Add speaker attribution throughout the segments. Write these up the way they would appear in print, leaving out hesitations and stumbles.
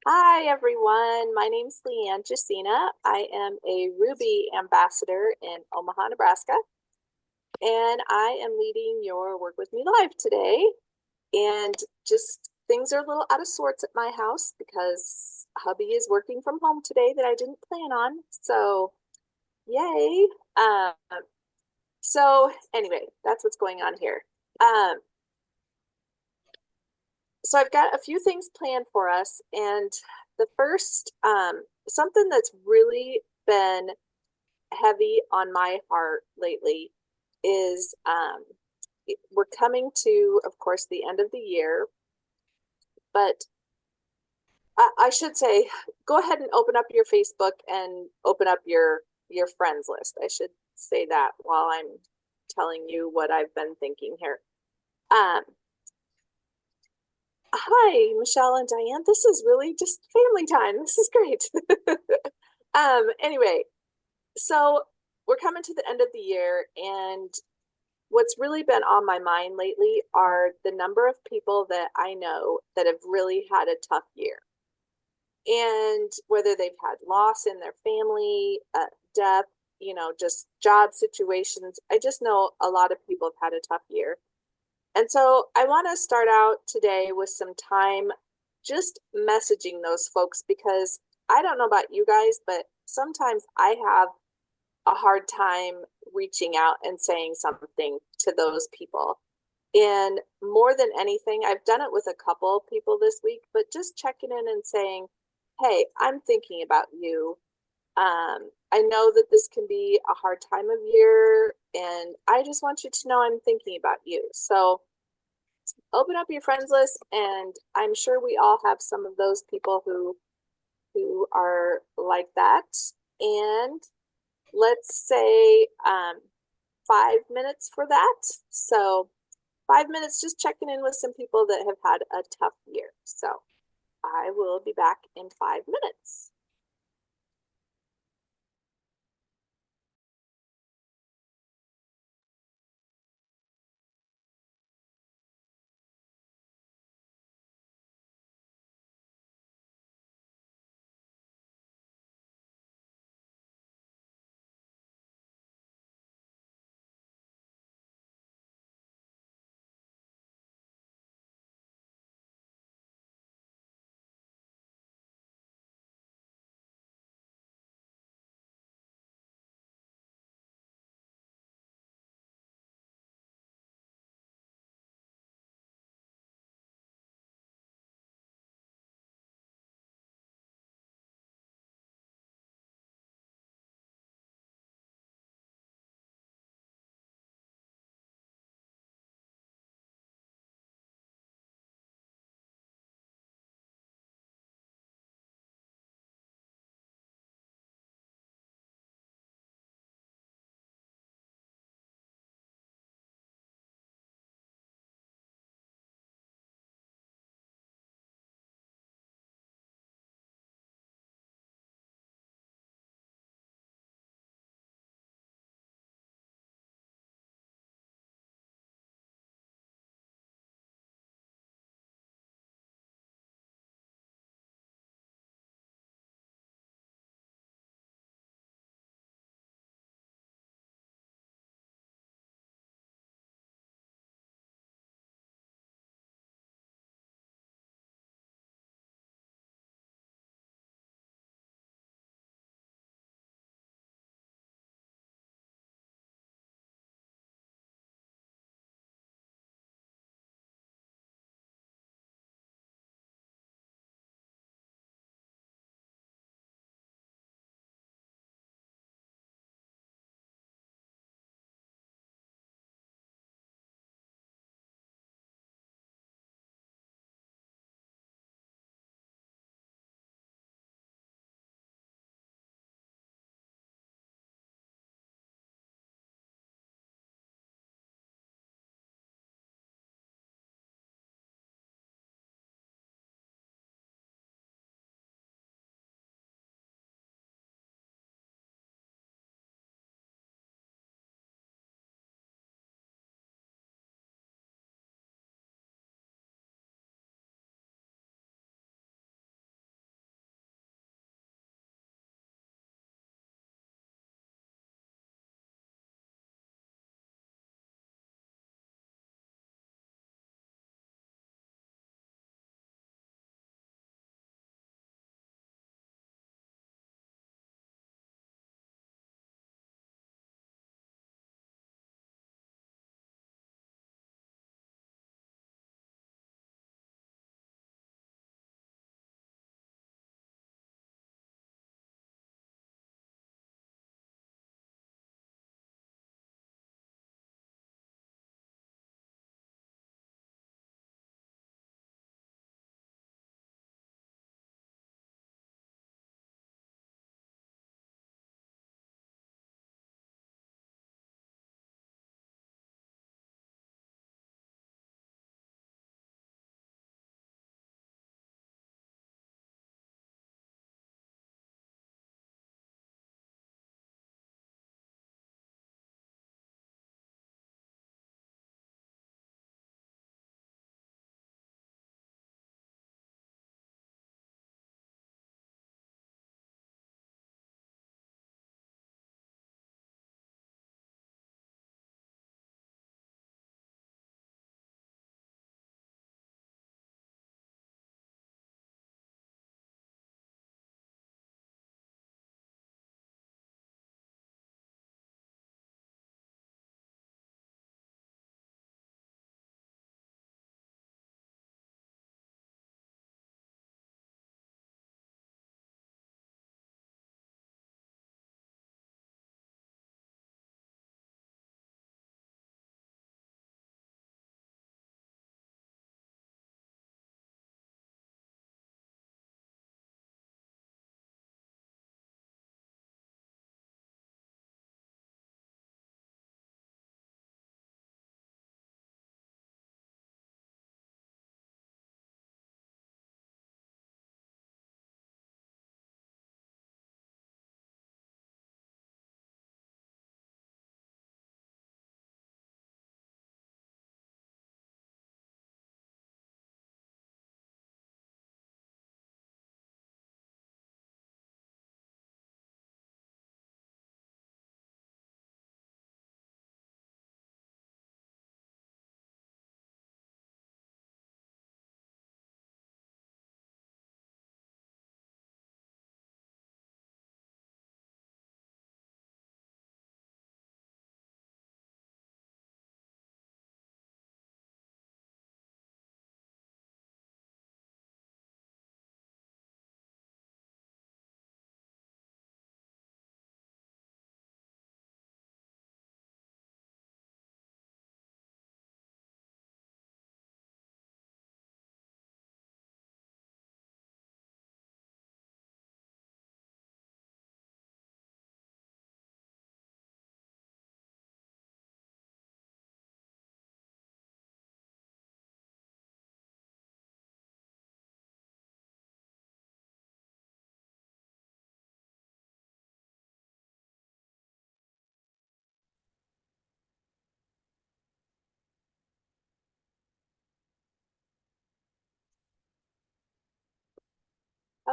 Speaker 1: Hi, everyone. My name's Leanne Jacina. I am a Ruby ambassador in Omaha, Nebraska, and I am leading your Work With Me Live today. And just things are a little out of sorts at my house because hubby is working from home today that I didn't plan on. So, yay. Um, anyway, that's what's going on here. Um, so I've got a few things planned for us, and the first, something that's really been heavy on my heart lately is we're coming to, of course, the end of the year, but I should say, go ahead and open up your Facebook and open up your friends list. I should say that while I'm telling you what I've been thinking here. Um, Hi, Michelle and Diane. This is really just family time. This is great. Anyway, so we're coming to the end of the year, and what's really been on my mind lately are the number of people that I know that have really had a tough year. And whether they've had loss in their family, death, just job situations, I just know a lot of people have had a tough year. And so I want to start out today with some time just messaging those folks because I don't know about you guys, but sometimes I have a hard time reaching out and saying something to those people. And more than anything, I've done it with a couple people this week, but just checking in and saying, hey, I'm thinking about you. I know that this can be a hard time of year, and I just want you to know I'm thinking about you. So open up your friends list, and I'm sure we all have some of those people who are like that. And let's say 5 minutes for that. So 5 minutes just checking in with some people that have had a tough year. So I will be back in 5 minutes.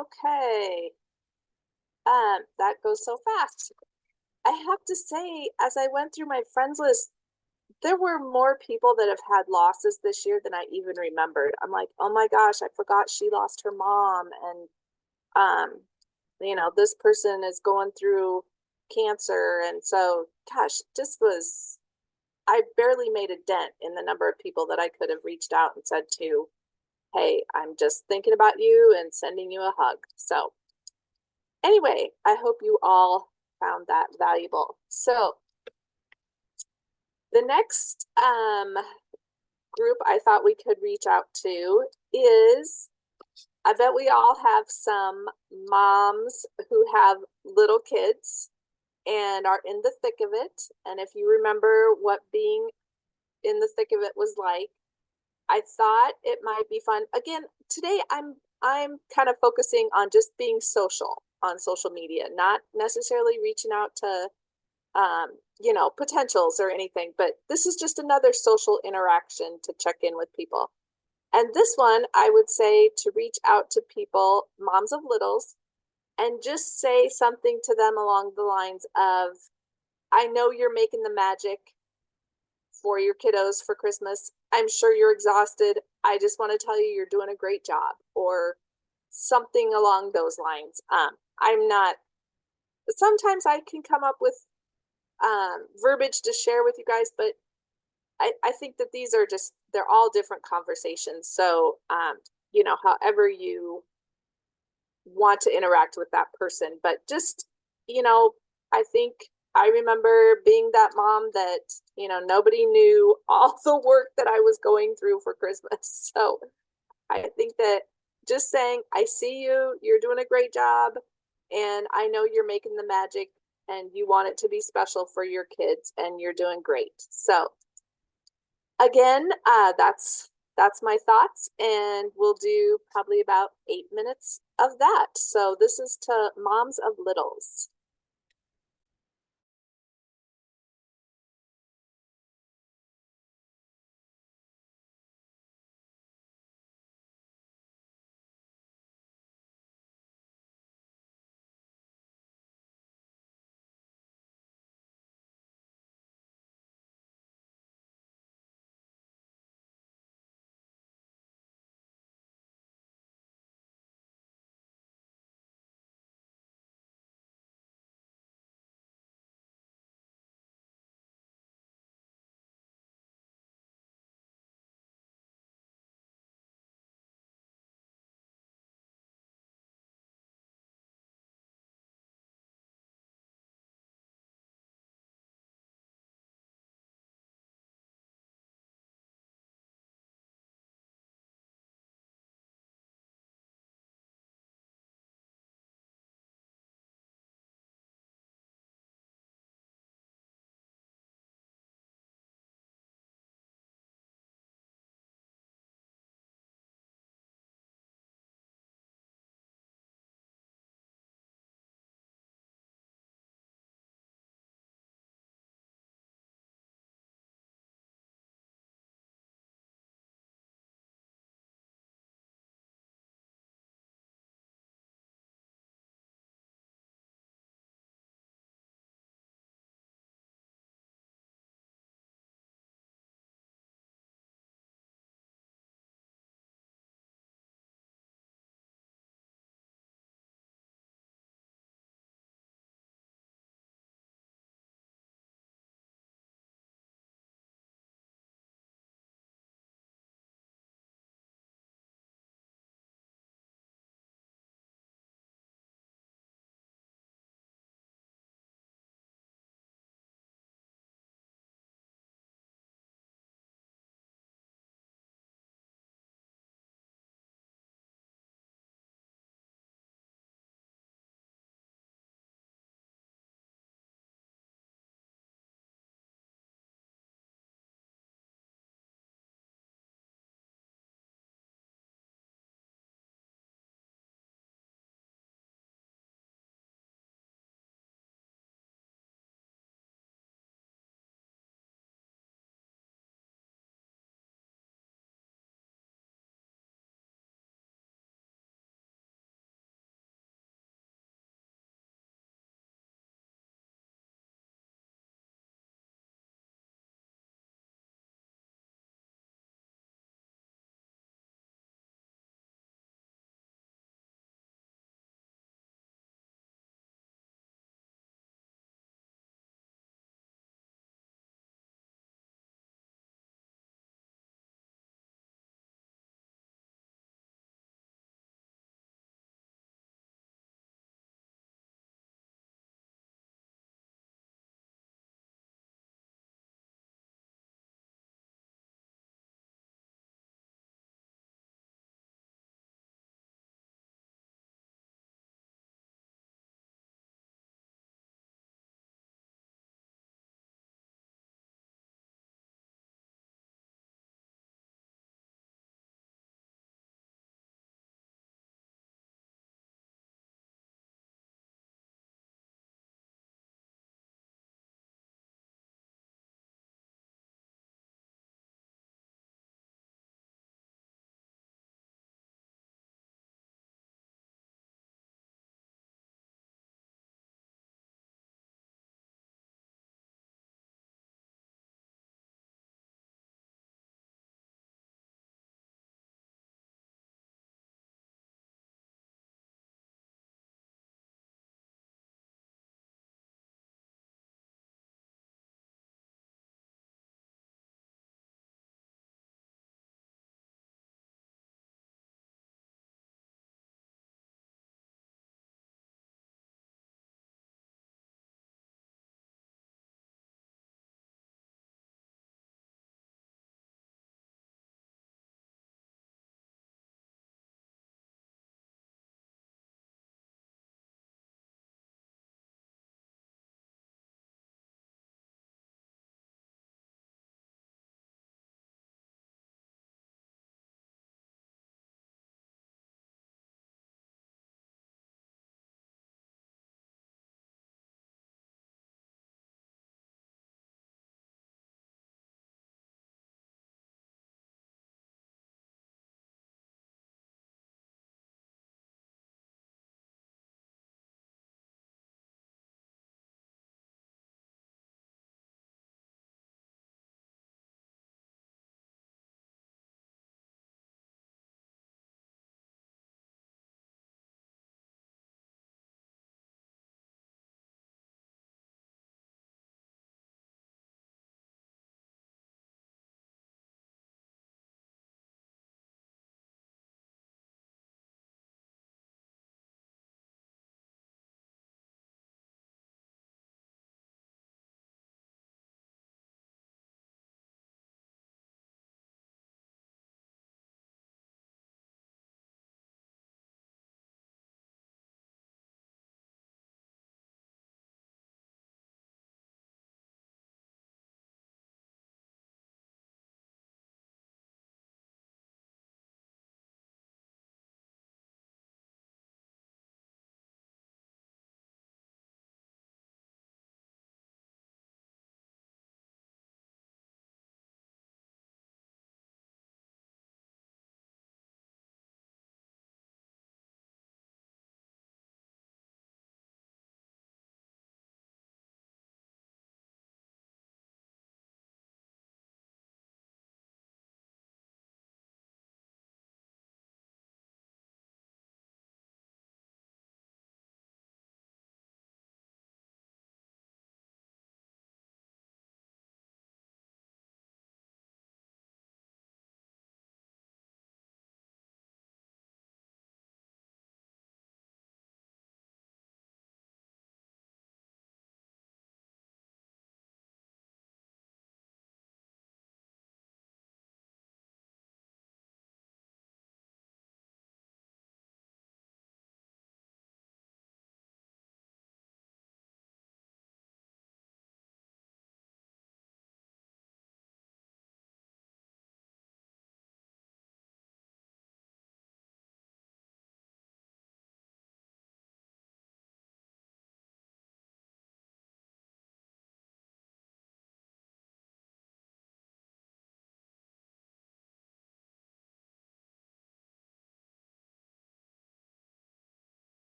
Speaker 1: Okay. That goes so fast. I have to say, as I went through my friends list, there were more people that have had losses this year than I even remembered. I'm like, oh my gosh, I forgot she lost her mom, and um, this person is going through cancer, and so, gosh, just was I barely made a dent in the number of people that I could have reached out and said to, hey, I'm just thinking about you and sending you a hug. So, anyway, I hope you all found that valuable. So, the next group I thought we could reach out to is I bet we all have some moms who have little kids and are in the thick of it. And if you remember what being in the thick of it was like, I thought it might be fun. Again, today I'm kind of focusing on just being social on social media, not necessarily reaching out to potentials or anything, but this is just another social interaction to check in with people. And this one, I would say to reach out to people, moms of littles, and just say something to them along the lines of, I know you're making the magic for your kiddos for Christmas. I'm sure you're exhausted. I just want to tell you you're doing a great job, or something along those lines. I'm not, sometimes I can come up with verbiage to share with you guys, but I think that these are just, they're all different conversations. So, however you want to interact with that person, but just, you know, I think I remember being that mom that, nobody knew all the work that I was going through for Christmas. So I think that just saying, I see you, you're doing a great job, and I know you're making the magic and you want it to be special for your kids and you're doing great. So again, that's my thoughts, and we'll do probably about 8 minutes of that. So this is to moms of littles.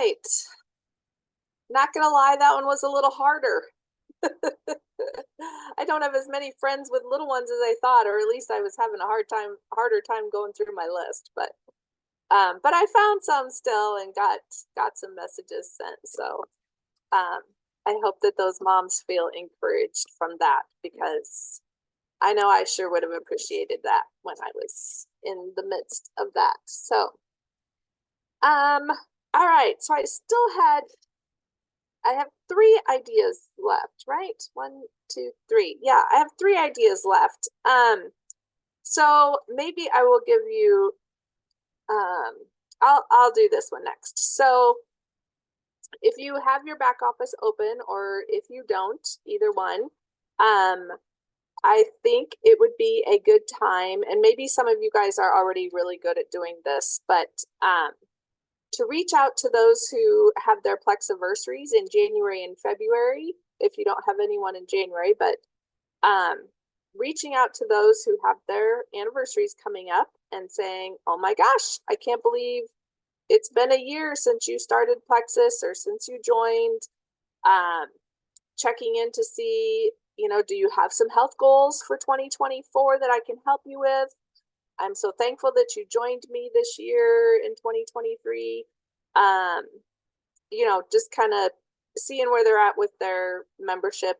Speaker 1: right. Not gonna lie, that one was a little harder. I don't have as many friends with little ones as I thought, or at least I was having a harder time going through my list. But I found some still and got some messages sent. So um, I hope that those moms feel encouraged from that because I know I sure would have appreciated that when I was in the midst of that. So um, all right. So I have three ideas left, right? One, two, three. Yeah, I have three ideas left. So maybe I will give you I'll do this one next. So if you have your back office open or if you don't, either one, um, I think it would be a good time, and maybe some of you guys are already really good at doing this, but to reach out to those who have their Plexiversaries in January and February, if you don't have anyone in January, but reaching out to those who have their anniversaries coming up and saying, oh my gosh, I can't believe it's been a year since you started Plexus or since you joined. Checking in to see, do you have some health goals for 2024 that I can help you with? I'm so thankful that you joined me this year in 2023. Just kind of seeing where they're at with their membership,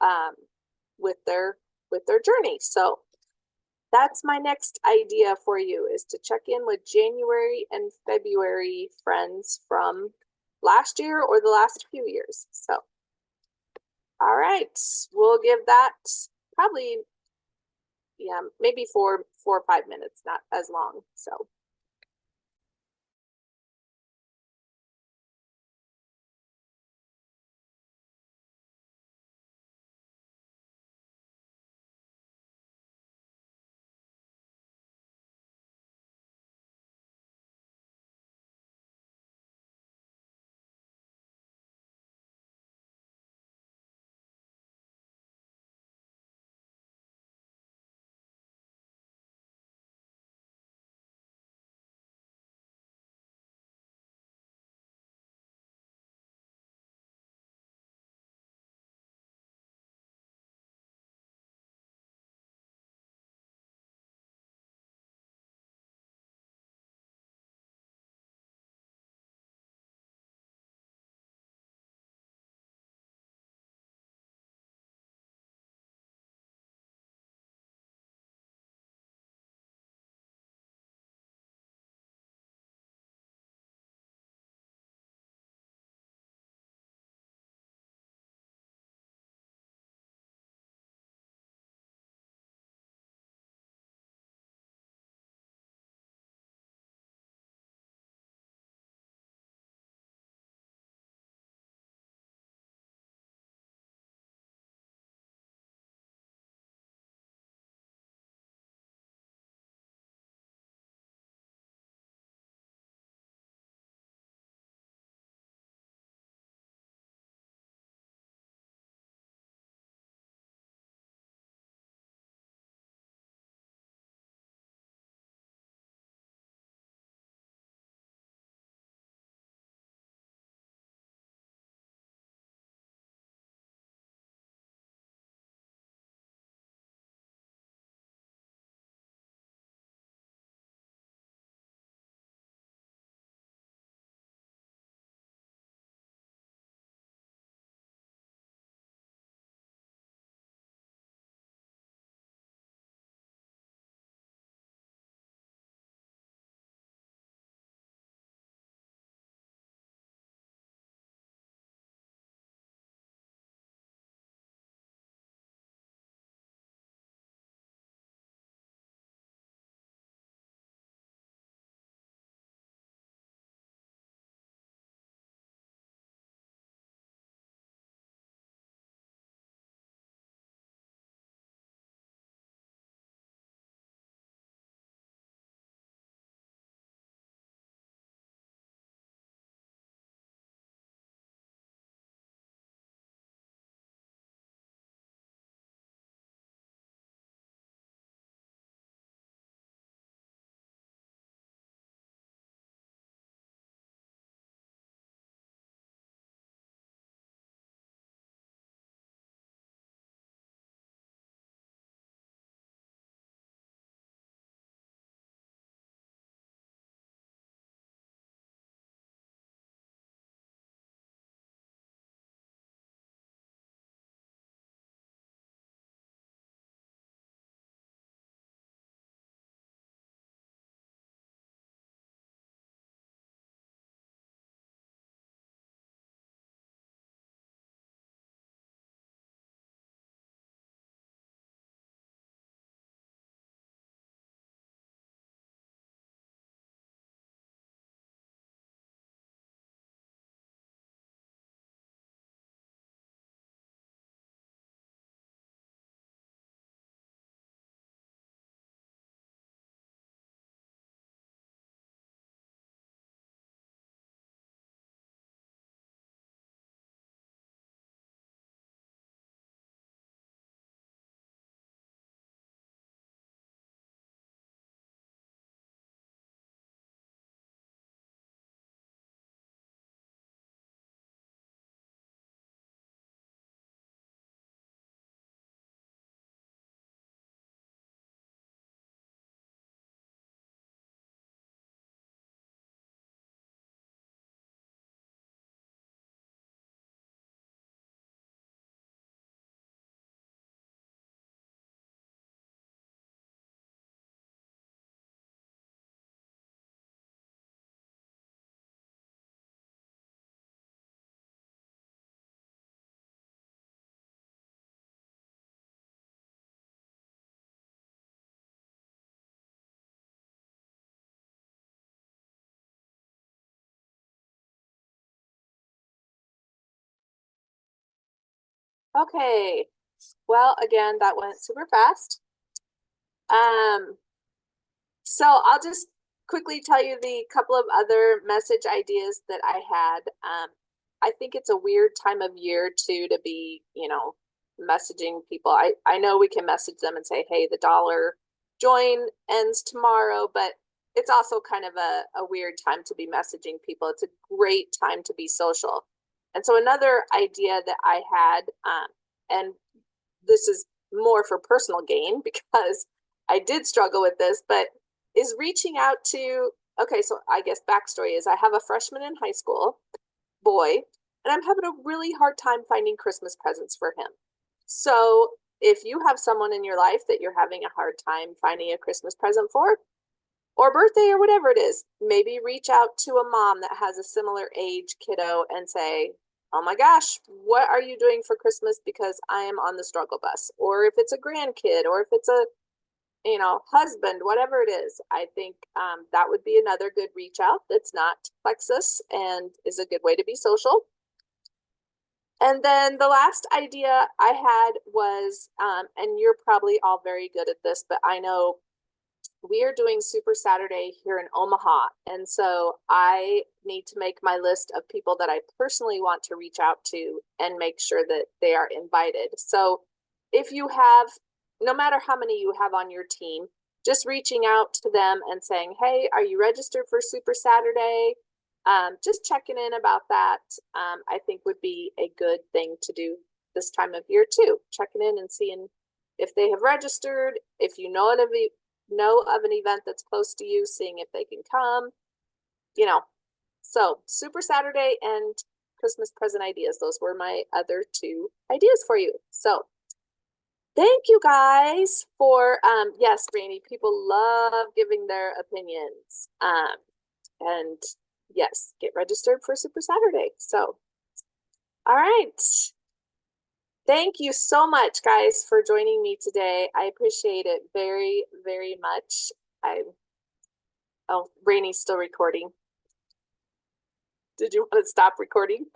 Speaker 1: um, with their journey. So that's my next idea for you is to check in with January and February friends from last year or the last few years. So, all right, we'll give that probably, yeah, maybe 4 or 5 minutes, not as long. So Okay. Well, again, that went super fast. Um, so I'll just quickly tell you the couple of other message ideas that I had. I think it's a weird time of year too to be, messaging people. I know we can message them and say, hey, the dollar join ends tomorrow, but it's also kind of a weird time to be messaging people. It's a great time to be social. And so another idea that I had, and this is more for personal gain because I did struggle with this, but is reaching out to, okay, so I guess backstory is I have a freshman in high school, boy, and I'm having a really hard time finding Christmas presents for him. So if you have someone in your life that you're having a hard time finding a Christmas present for, or birthday or whatever it is, maybe reach out to a mom that has a similar age kiddo and say, oh my gosh, what are you doing for Christmas? Because I am on the struggle bus. Or if it's a grandkid, or if it's a husband, whatever it is, I think that would be another good reach out that's not plexus and is a good way to be social. And then the last idea I had was, and you're probably all very good at this, but I know we are doing Super Saturday here in Omaha. And so I need to make my list of people that I personally want to reach out to and make sure that they are invited. So if you have, no matter how many you have on your team, just reaching out to them and saying, hey, are you registered for Super Saturday? Just checking in about that, I think would be a good thing to do this time of year too. Checking in and seeing if they have registered, if you know of an event that's close to you, seeing if they can come, you know. So Super Saturday and Christmas present ideas. Those were my other two ideas for you. So thank you guys for yes, Rainy, people love giving their opinions. And yes, get registered for Super Saturday. So all right. Thank you so much, guys, for joining me today. I appreciate it very, very much. I Oh, Rainy's still recording. Did you want to stop recording?